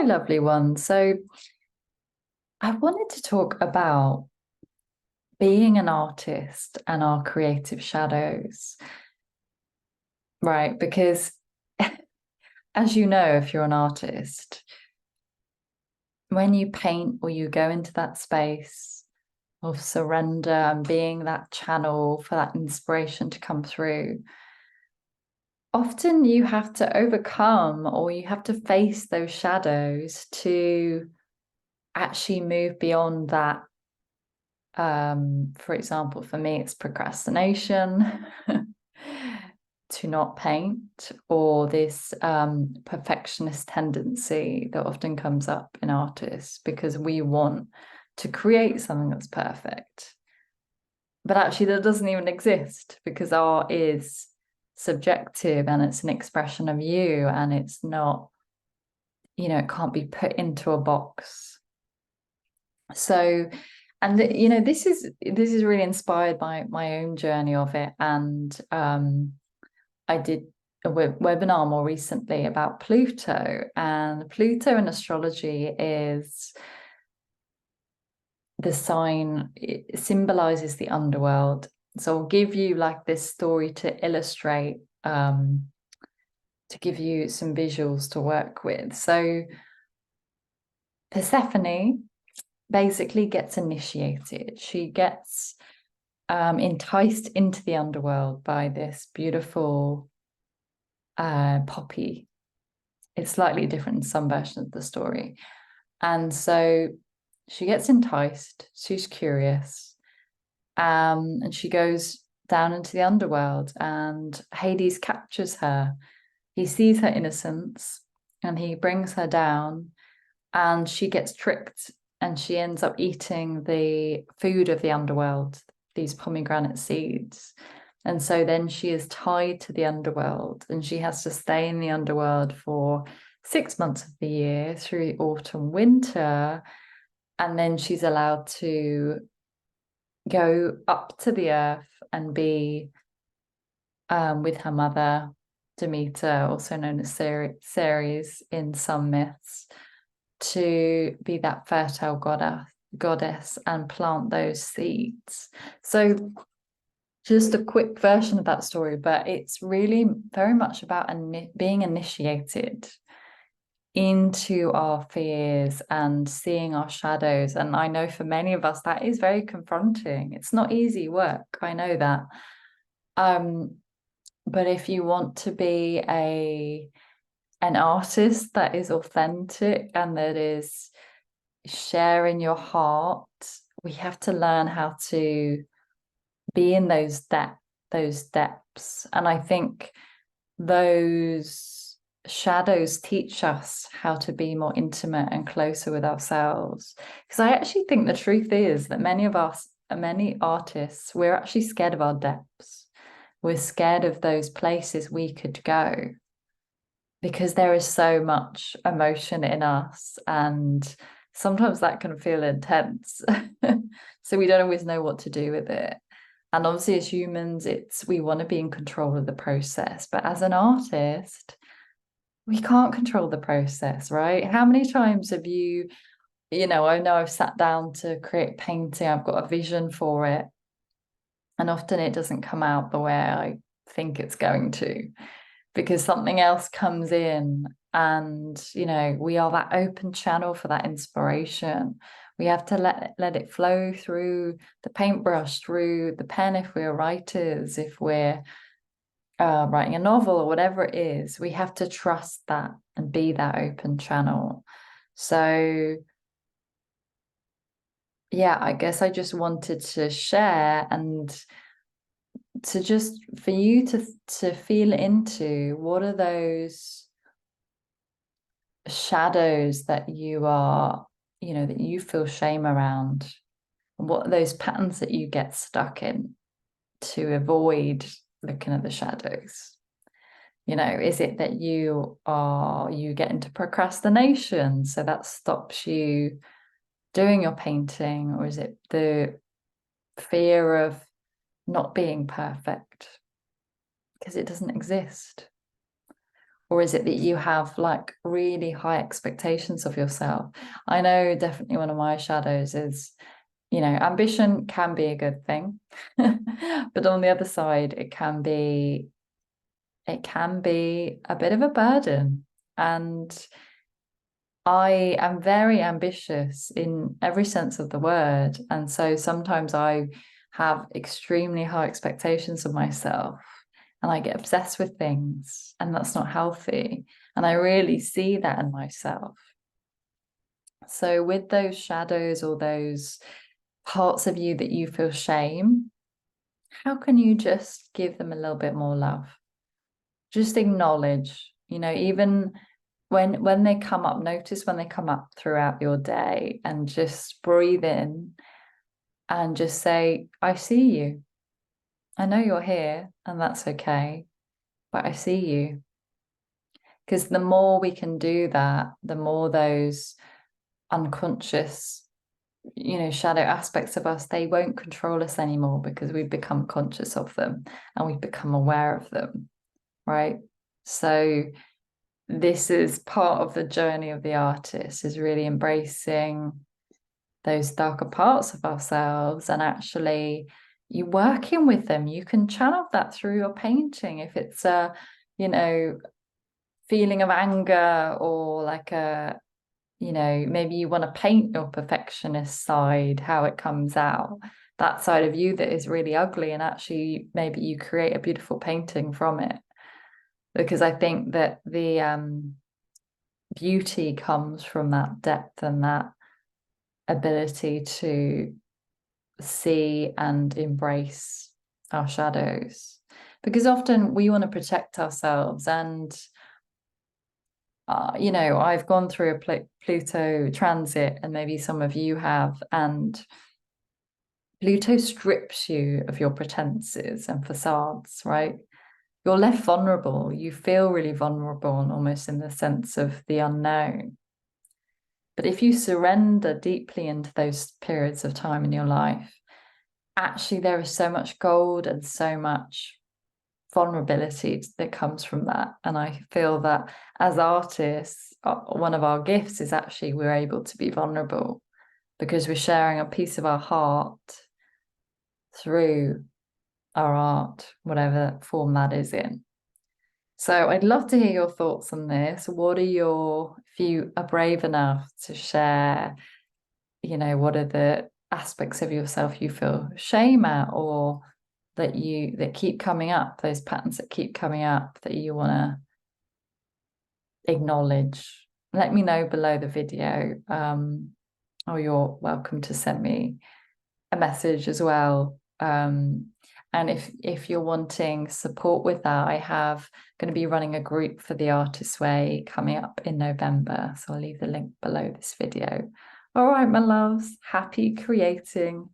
Hi, lovely one. So, I wanted to talk about being an artist and our creative shadows, right? Because, as you know, if you're an artist, when you paint or you go into that space of surrender and being that channel for that inspiration to come through, often you have to overcome or you have to face those shadows to actually move beyond that. For example, for me, it's procrastination to not paint, or this perfectionist tendency that often comes up in artists because we want to create something that's perfect. But actually, that doesn't even exist because art is subjective and it's an expression of you, and it's not, it can't be put into a box. So, and this is really inspired by my own journey of it. And I did a webinar more recently about Pluto, and Pluto in astrology is the sign. It symbolizes the underworld. So I'll give you like this story to illustrate, to give you some visuals to work with. So Persephone basically gets initiated. She gets enticed into the underworld by this beautiful poppy. It's slightly different in some versions of the story. And so she gets enticed, she's curious, and she goes down into the underworld, and Hades captures her. He sees her innocence and he brings her down, and she gets tricked and she ends up eating the food of the underworld, these pomegranate seeds. And so then she is tied to the underworld, and she has to stay in the underworld for 6 months of the year through autumn, winter. And then she's allowed to go up to the earth and be with her mother, Demeter, also known as Ceres in some myths, to be that fertile goddess and plant those seeds. So just a quick version of that story, but it's really very much about being initiated into our fears and seeing our shadows. And I know for many of us that is very confronting. It's not easy work, I know that. But if you want to be an artist that is authentic and that is sharing your heart, we have to learn how to be in those depths. And I think those shadows teach us how to be more intimate and closer with ourselves. Because I actually think the truth is that many artists, we're actually scared of our depths. We're scared of those places we could go because there is so much emotion in us, and sometimes that can feel intense. So we don't always know what to do with it. And obviously, as humans, we want to be in control of the process. But as an artist, we can't control the process, right? How many times have I know I've sat down to create painting, I've got a vision for it, and often it doesn't come out the way I think it's going to, because something else comes in, and we are that open channel for that inspiration. We have to let it flow through the paintbrush, through the pen if we're writers, if we're writing a novel or whatever it is. We have to trust that and be that open channel. So yeah, I guess I just wanted to share, and to just for you to feel into what are those shadows that that you feel shame around. What are those patterns that you get stuck in to avoid looking at the shadows? Is it that you get into procrastination, so that stops you doing your painting? Or is it the fear of not being perfect because it doesn't exist? Or is it that you have like really high expectations of yourself? I know definitely one of my shadows is, ambition can be a good thing. But on the other side, it can be a bit of a burden. And I am very ambitious in every sense of the word. And so sometimes I have extremely high expectations of myself and I get obsessed with things, and that's not healthy. And I really see that in myself. So, with those shadows or those parts of you that you feel shame, how can you just give them a little bit more love? Just acknowledge, even when they come up, notice when they come up throughout your day, and just breathe in and just say, I see you. I know you're here, and that's okay, but I see you. Because the more we can do that, the more those unconscious, shadow aspects of us, they won't control us anymore because we've become conscious of them and we've become aware of them, right? So this is part of the journey of the artist, is really embracing those darker parts of ourselves, and actually you working with them. You can channel that through your painting. If it's a, feeling of anger, or like maybe you want to paint your perfectionist side, how it comes out, that side of you that is really ugly, and actually maybe you create a beautiful painting from it. Because I think that the beauty comes from that depth and that ability to see and embrace our shadows. Because often we want to protect ourselves, and I've gone through a Pluto transit, and maybe some of you have, and Pluto strips you of your pretenses and facades, right? You're left vulnerable. You feel really vulnerable, and almost in the sense of the unknown. But if you surrender deeply into those periods of time in your life, actually there is so much gold and so much vulnerability that comes from that. And I feel that as artists, one of our gifts is actually we're able to be vulnerable because we're sharing a piece of our heart through our art, whatever form that is in. So I'd love to hear your thoughts on this. If you are brave enough to share, what are the aspects of yourself you feel shame at, or that keep coming up, those patterns that keep coming up that you want to acknowledge? Let me know below the video, or you're welcome to send me a message as well. And if you're wanting support with that, I have going to be running a group for the Artist's Way coming up in November. So I'll leave the link below this video. All right, my loves, happy creating.